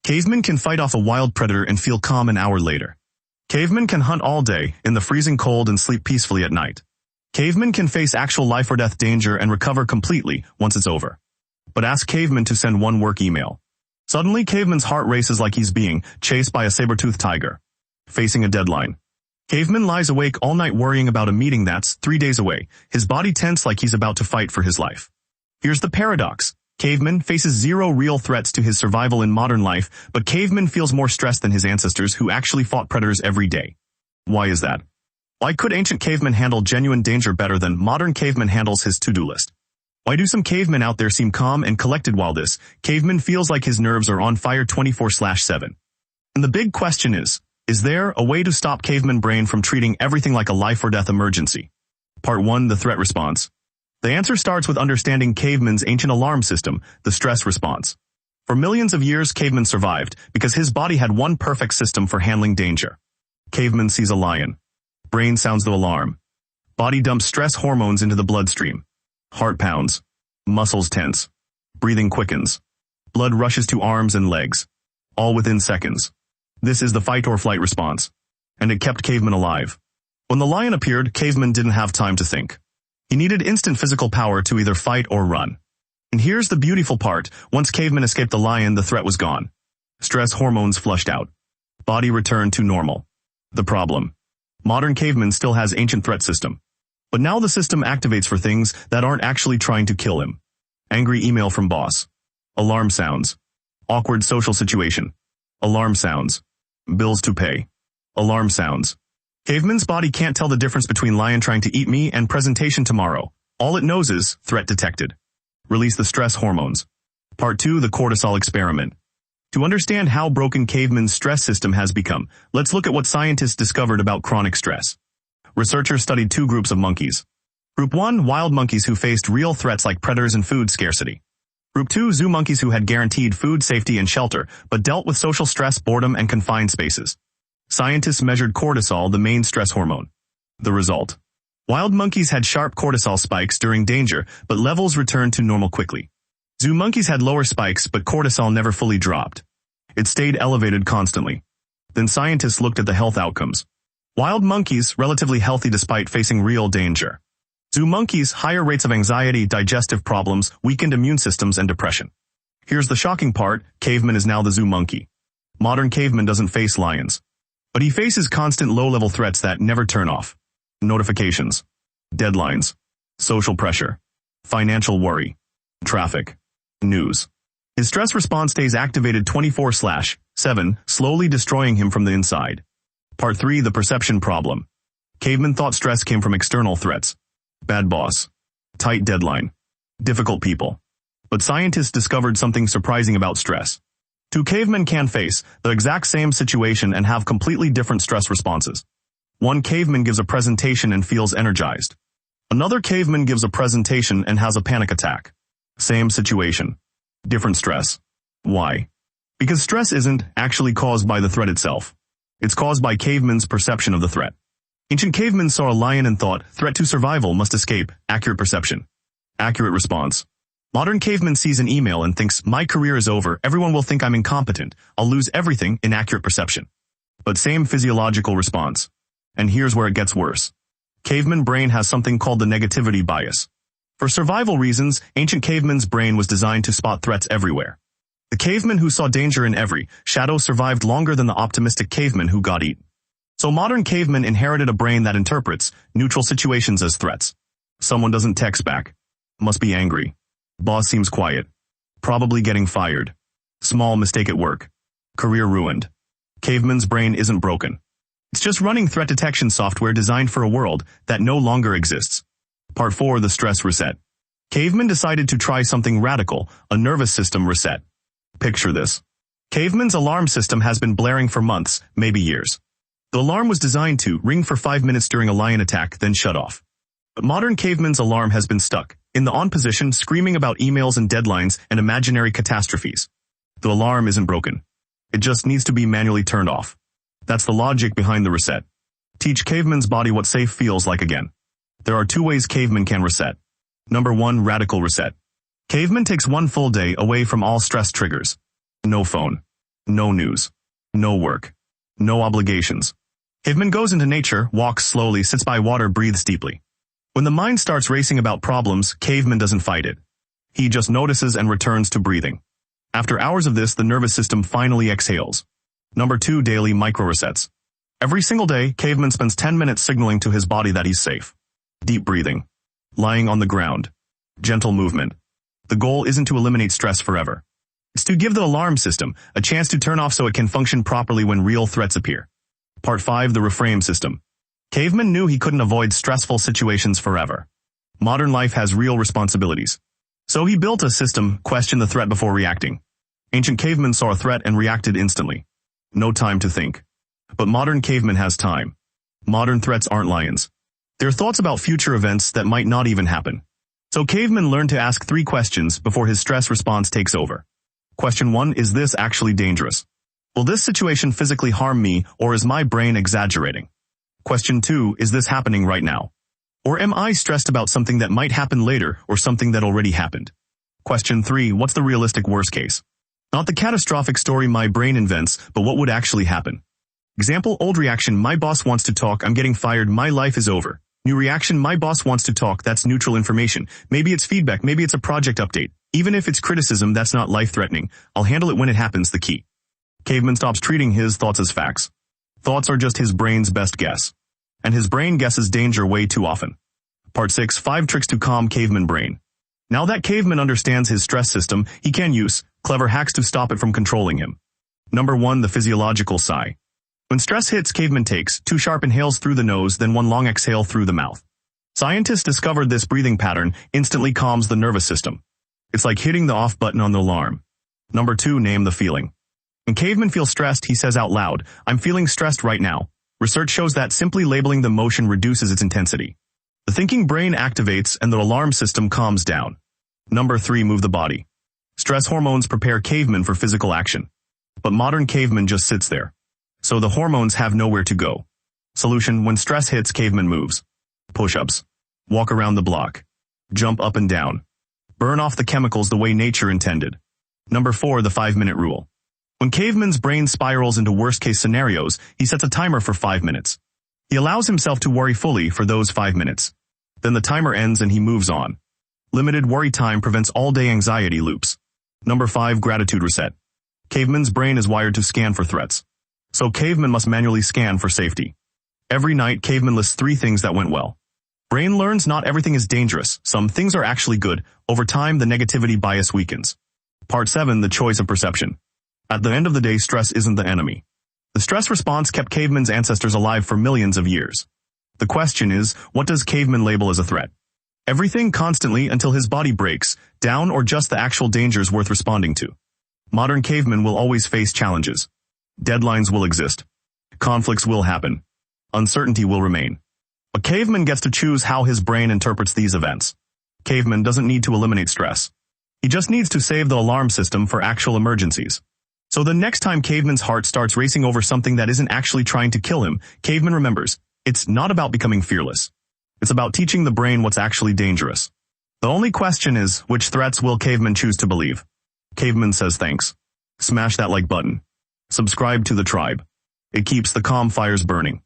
Caveman can fight off a wild predator and feel calm an hour later. Caveman can hunt all day in the freezing cold and sleep peacefully at night. Caveman can face actual life or death danger and recover completely once it's over. But ask Caveman to send one work email. Suddenly, Caveman's heart races like he's being chased by a saber-toothed tiger, facing a deadline. Caveman lies awake all night worrying about a meeting that's 3 days away, his body tense like he's about to fight for his life. Here's the paradox. Caveman faces zero real threats to his survival in modern life, but Caveman feels more stressed than his ancestors who actually fought predators every day. Why is that? Why could ancient cavemen handle genuine danger better than modern caveman handles his to-do list? Why do some cavemen out there seem calm and collected while this caveman feels like his nerves are on fire 24/7? And the big question is there a way to stop caveman brain from treating everything like a life or death emergency? Part 1, the threat response. The answer starts with understanding caveman's ancient alarm system, the stress response. For millions of years, caveman survived because his body had one perfect system for handling danger. Caveman sees a lion. Brain sounds the alarm. Body dumps stress hormones into the bloodstream. Heart pounds. Muscles tense. Breathing quickens. Blood rushes to arms and legs. All within seconds. This is the fight or flight response. And it kept caveman alive. When the lion appeared, caveman didn't have time to think. He needed instant physical power to either fight or run. And here's the beautiful part. Once caveman escaped the lion, the threat was gone. Stress hormones flushed out. Body returned to normal. The problem. Modern caveman still has ancient threat system. But now the system activates for things that aren't actually trying to kill him. Angry email from boss. Alarm sounds. Awkward social situation. Alarm sounds. Bills to pay. Alarm sounds. Caveman's body can't tell the difference between lion trying to eat me and presentation tomorrow. All it knows is threat detected. Release the stress hormones. Part 2, the cortisol experiment. To understand how broken caveman's stress system has become, let's look at what scientists discovered about chronic stress. Researchers studied 2 groups of monkeys. Group 1, wild monkeys who faced real threats like predators and food scarcity. Group 2, zoo monkeys who had guaranteed food safety and shelter, but dealt with social stress, boredom, and confined spaces. Scientists measured cortisol, the main stress hormone. The result. Wild monkeys had sharp cortisol spikes during danger, but levels returned to normal quickly. Zoo monkeys had lower spikes, but cortisol never fully dropped. It stayed elevated constantly. Then scientists looked at the health outcomes. Wild monkeys, relatively healthy despite facing real danger. Zoo monkeys, higher rates of anxiety, digestive problems, weakened immune systems, and depression. Here's the shocking part, caveman is now the zoo monkey. Modern caveman doesn't face lions. But he faces constant low-level threats that never turn off. Notifications. Deadlines. Social pressure. Financial worry. Traffic. News. His stress response stays activated 24/7, slowly destroying him from the inside. Part 3, the perception problem. Caveman thought stress came from external threats. Bad boss. Tight deadline. Difficult people. But scientists discovered something surprising about stress. 2 cavemen can face the exact same situation and have completely different stress responses. One caveman gives a presentation and feels energized. Another caveman gives a presentation and has a panic attack. Same situation. Different stress. Why? Because stress isn't actually caused by the threat itself. It's caused by cavemen's perception of the threat. Ancient cavemen saw a lion and thought, threat to survival, must escape. Accurate perception. Accurate response. Modern caveman sees an email and thinks, my career is over, everyone will think I'm incompetent, I'll lose everything. Inaccurate perception. But same physiological response. And here's where it gets worse. Caveman brain has something called the negativity bias. For survival reasons, ancient caveman's brain was designed to spot threats everywhere. The caveman who saw danger in every shadow survived longer than the optimistic caveman who got eaten. So modern cavemen inherited a brain that interprets neutral situations as threats. Someone doesn't text back. Must be angry. Boss seems quiet. Probably getting fired. Small mistake at work. Career ruined. Caveman's brain isn't broken. It's just running threat detection software designed for a world that no longer exists. Part 4, the stress reset. Caveman decided to try something radical, a nervous system reset. Picture this. Caveman's alarm system has been blaring for months, maybe years. The alarm was designed to ring for 5 minutes during a lion attack, then shut off. But modern caveman's alarm has been stuck, in the on position, screaming about emails and deadlines and imaginary catastrophes. The alarm isn't broken. It just needs to be manually turned off. That's the logic behind the reset. Teach caveman's body what safe feels like again. There are 2 ways caveman can reset. Number 1, radical reset. Caveman takes 1 full day away from all stress triggers. No phone. No news. No work. No obligations. Caveman goes into nature, walks slowly, sits by water, breathes deeply. When the mind starts racing about problems, Caveman doesn't fight it. He just notices and returns to breathing. After hours of this, the nervous system finally exhales. Number 2, daily micro-resets. Every single day, Caveman spends 10 minutes signaling to his body that he's safe. Deep breathing. Lying on the ground. Gentle movement. The goal isn't to eliminate stress forever. It's to give the alarm system a chance to turn off so it can function properly when real threats appear. Part 5, the reframe system. Caveman knew he couldn't avoid stressful situations forever. Modern life has real responsibilities. So he built a system, question the threat before reacting. Ancient cavemen saw a threat and reacted instantly. No time to think. But modern caveman has time. Modern threats aren't lions. They're thoughts about future events that might not even happen. So caveman learned to ask 3 questions before his stress response takes over. Question 1, is this actually dangerous? Will this situation physically harm me, or is my brain exaggerating? Question 2, is this happening right now? Or am I stressed about something that might happen later or something that already happened? Question 3, what's the realistic worst case? Not the catastrophic story my brain invents, but what would actually happen. Example, old reaction, my boss wants to talk, I'm getting fired, my life is over. New reaction, my boss wants to talk, that's neutral information. Maybe it's feedback, maybe it's a project update. Even if it's criticism, that's not life-threatening. I'll handle it when it happens, the key. Caveman stops treating his thoughts as facts. Thoughts are just his brain's best guess. And his brain guesses danger way too often. Part 6, 5 tricks to calm caveman brain. Now that caveman understands his stress system, he can use clever hacks to stop it from controlling him. Number 1, the physiological sigh. When stress hits, caveman takes 2 sharp inhales through the nose, then 1 long exhale through the mouth. Scientists discovered this breathing pattern instantly calms the nervous system. It's like hitting the off button on the alarm. Number 2, name the feeling. When caveman feels stressed, he says out loud, I'm feeling stressed right now. Research shows that simply labeling the emotion reduces its intensity. The thinking brain activates and the alarm system calms down. Number 3, move the body. Stress hormones prepare caveman for physical action. But modern caveman just sits there. So the hormones have nowhere to go. Solution, when stress hits, caveman moves. Push-ups. Walk around the block. Jump up and down. Burn off the chemicals the way nature intended. Number 4, the 5-minute rule. When caveman's brain spirals into worst-case scenarios, he sets a timer for 5 minutes. He allows himself to worry fully for those 5 minutes. Then the timer ends and he moves on. Limited worry time prevents all-day anxiety loops. Number 5, gratitude reset. Caveman's brain is wired to scan for threats. So caveman must manually scan for safety. Every night, caveman lists 3 things that went well. Brain learns not everything is dangerous. Some things are actually good. Over time, the negativity bias weakens. Part 7, the choice of perception. At the end of the day, stress isn't the enemy. The stress response kept caveman's ancestors alive for millions of years. The question is, what does caveman label as a threat? Everything constantly until his body breaks down, or just the actual dangers worth responding to. Modern cavemen will always face challenges. Deadlines will exist. Conflicts will happen. Uncertainty will remain. A caveman gets to choose how his brain interprets these events. Caveman doesn't need to eliminate stress. He just needs to save the alarm system for actual emergencies. So the next time caveman's heart starts racing over something that isn't actually trying to kill him, caveman remembers, it's not about becoming fearless. It's about teaching the brain what's actually dangerous. The only question is, which threats will caveman choose to believe? Caveman says thanks. Smash that like button. Subscribe to the tribe. It keeps the calm fires burning.